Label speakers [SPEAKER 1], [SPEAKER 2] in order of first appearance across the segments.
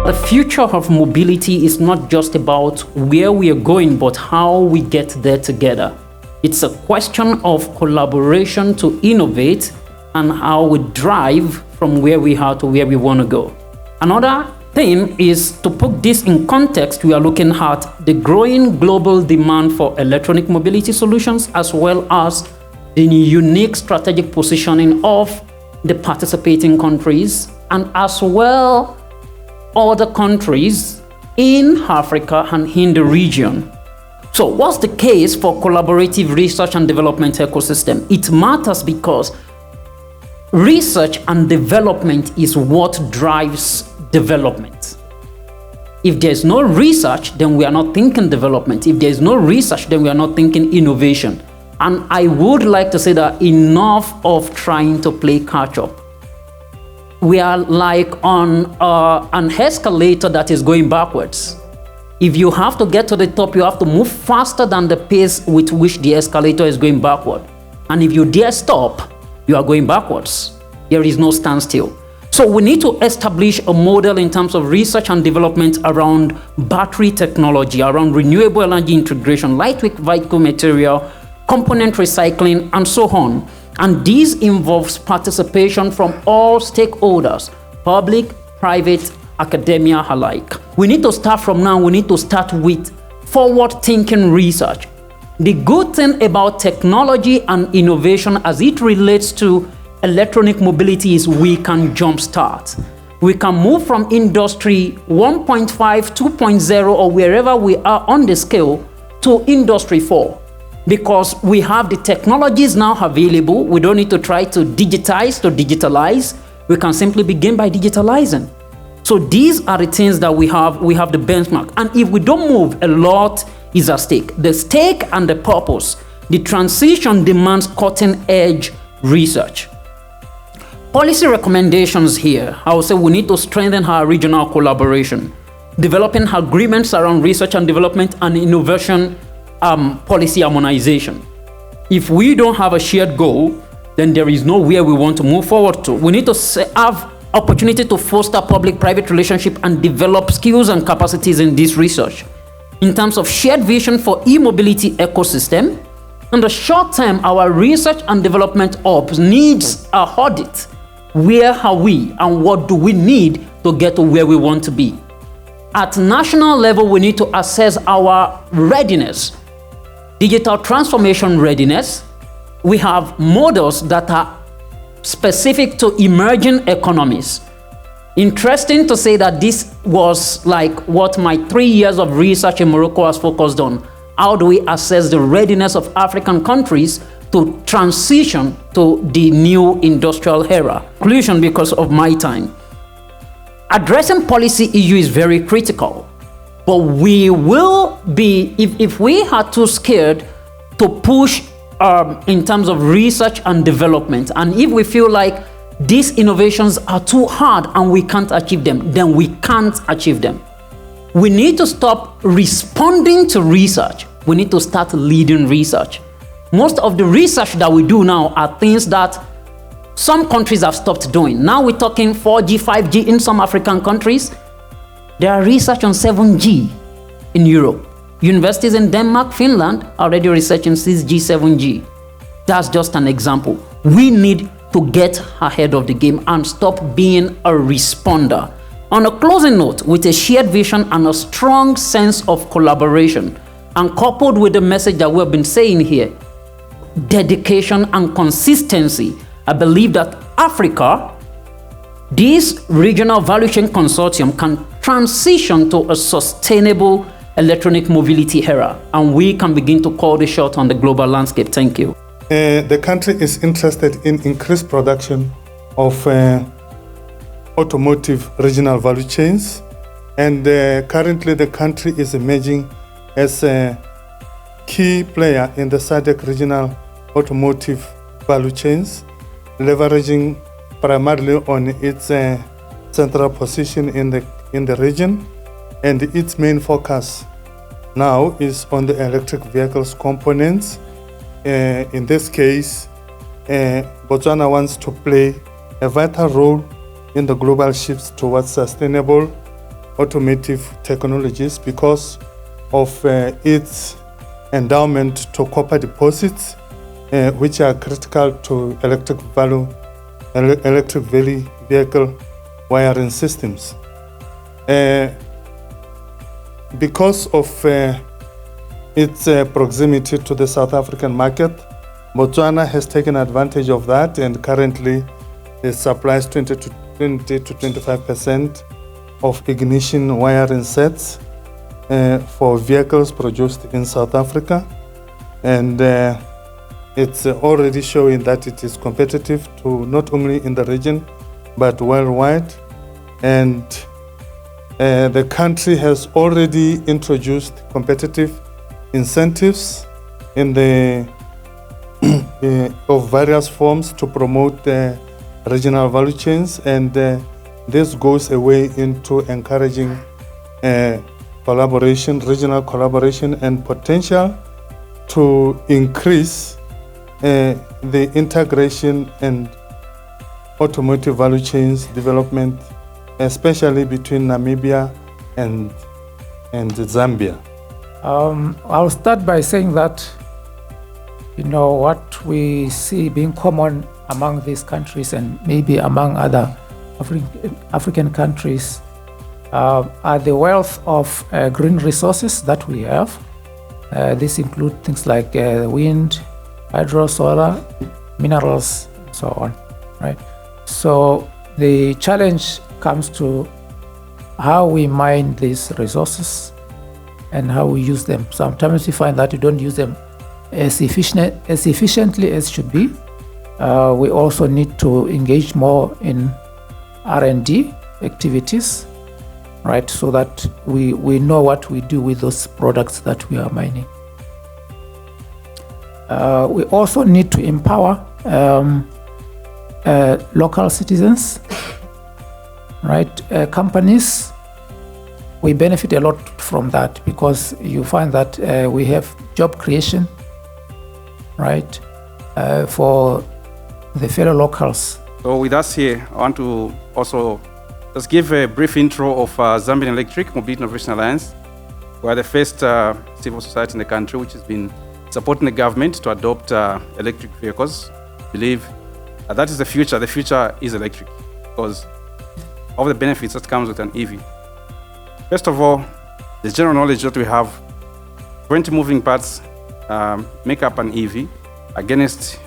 [SPEAKER 1] The future of mobility is not just about where we are going, but how we get there together. It's a question of collaboration to innovate and how we drive from where we are to where we want to go. Another thing is to put this in context. We are looking at the growing global demand for electronic mobility solutions, as well as the unique strategic positioning of the participating countries, and as well other countries in Africa and in the region. So what's the case for collaborative research and development ecosystem? It matters because research and development is what drives development. If there's no research, then we are not thinking development. If there's no research, then we are not thinking innovation. And I would like to say that enough of trying to play catch up. We are like on an escalator that is going backwards. If you have to get to the top, you have to move faster than the pace with which the escalator is going backward. And if you dare stop, you are going backwards. There is no standstill. So we need to establish a model in terms of research and development around battery technology, around renewable energy integration, lightweight vehicle material, component recycling, and so on. And this involves participation from all stakeholders, public, private, academia alike. We need to start from now. We need to start with forward-thinking research. The good thing about technology and innovation as it relates to electronic mobility is we can jumpstart. We can move from industry 1.5, 2.0, or wherever we are on the scale to industry 4. Because we have the technologies now available. We don't need to try to digitalize. We can simply begin by digitalizing. So these are the things that we have. We have the benchmark. And if we don't move, a lot is at stake. The stake and the purpose. The transition demands cutting-edge research. Policy recommendations here. I would say we need to strengthen our regional collaboration, developing agreements around research and development and innovation policy harmonization. If we don't have a shared goal, then there is nowhere we want to move forward to. We need to have opportunity to foster public-private relationship and develop skills and capacities in this research. In terms of shared vision for e-mobility ecosystem, in the short term, our research and development ops needs a audit. Where are we and what do we need to get to where we want to be? At national level, we need to assess our readiness. Digital transformation readiness. We have models that are specific to emerging economies. Interesting to say that this was like what my 3 years of research in Morocco has focused on. How do we assess the readiness of African countries to transition to the new industrial era? Conclusion, because of my time. Addressing policy issue is very critical. But we will be, if we are too scared to push in terms of research and development, and if we feel like these innovations are too hard and we can't achieve them, then we can't achieve them. We need to stop responding to research. We need to start leading research. Most of the research that we do now are things that some countries have stopped doing. Now we're talking 4G, 5G in some African countries. There are research on 7G in Europe. Universities in Denmark, Finland are already researching 6G, 7G. That's just an example. We need to get ahead of the game and stop being a responder. On a closing note, with a shared vision and a strong sense of collaboration, and coupled with the message that we've been saying here, dedication and consistency, I believe that Africa, this regional value chain consortium, can transition to a sustainable electronic mobility era, and we can begin to call the shot on the global landscape. Thank you.
[SPEAKER 2] The country is interested in increased production of automotive regional value chains, and currently the country is emerging as a key player in the SADC regional automotive value chains, leveraging primarily on its central position in the region, and its main focus now is on the electric vehicles components. In this case, Botswana wants to play a vital role in the global shifts towards sustainable automotive technologies because of its endowment to copper deposits, which are critical to electric vehicle wiring systems. Because of its proximity to the South African market, Botswana has taken advantage of that and currently it supplies 20 to 25% of ignition wiring sets for vehicles produced in South Africa. And it's already showing that it is competitive to not only in the region, but worldwide. And the country has already introduced competitive incentives in the of various forms to promote regional value chains, and this goes away into encouraging collaboration, regional collaboration, and potential to increase the integration and automotive value chains development, especially between Namibia and Zambia.
[SPEAKER 3] I'll start by saying that, what we see being common among these countries and maybe among other African countries are the wealth of green resources that we have. These include things like wind, hydro, solar, minerals, and so on, right? So the challenge comes to how we mine these resources and how we use them. Sometimes we find that we don't use them as efficiently as should be. We also need to engage more in R&D activities, right? So that we know what we do with those products that we are mining. We also need to empower local citizens, right? Companies, we benefit a lot from that because you find that we have job creation, right, for the fellow locals.
[SPEAKER 4] So with us here, I want to also just give a brief intro of Zambian Electric Mobility Innovation Alliance. We are the first civil society in the country which has been supporting the government to adopt electric vehicles. I believe that is the future. The future is electric because of the benefits that comes with an EV. First of all, the general knowledge that we have, 20 moving parts make up an EV against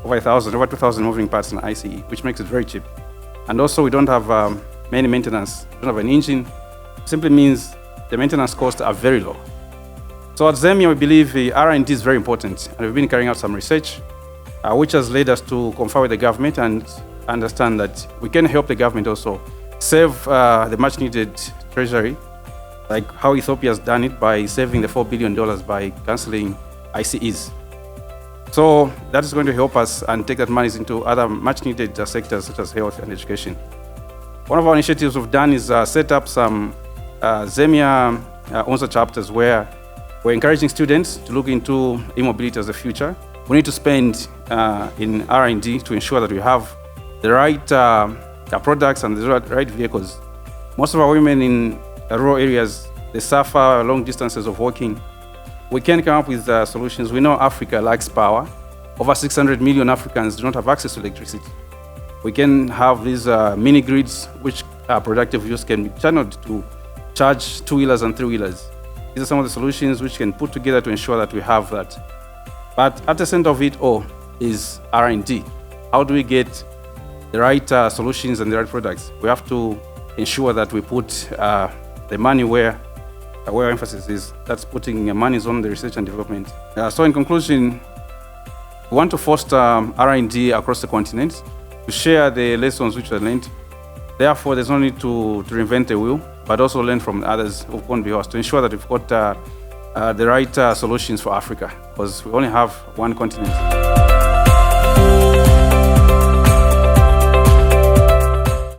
[SPEAKER 4] over 2,000 moving parts in ICE, which makes it very cheap. And also we don't have many maintenance. We don't have an engine. Simply means the maintenance costs are very low. So at Zambia, we believe the R&D is very important, and we've been carrying out some research, which has led us to confer with the government and understand that we can help the government also save the much needed treasury, like how Ethiopia has done it by saving the $4 billion by cancelling ICEs. So that is going to help us and take that money into other much needed sectors such as health and education. One of our initiatives we've done is set up some Zambia ONSA chapters where we're encouraging students to look into e-mobility as the future. We need to spend in R&D to ensure that we have the right products and the right vehicles. Most of our women in rural areas, they suffer long distances of walking. We can come up with solutions. We know Africa lacks power. Over 600 million Africans do not have access to electricity. We can have these mini grids, which productive use can be channeled to charge two-wheelers and three-wheelers. These are some of the solutions which can put together to ensure that we have that. But at the center of it all is R&D. How do we get the right solutions and the right products? We have to ensure that we put the money where emphasis is. That's putting money on the research and development. So in conclusion, we want to foster R&D across the continent to share the lessons which are learned. Therefore, there's no need to reinvent the wheel, but also learn from others who've gone before us to ensure that we've got the right solutions for Africa, because we only have one continent.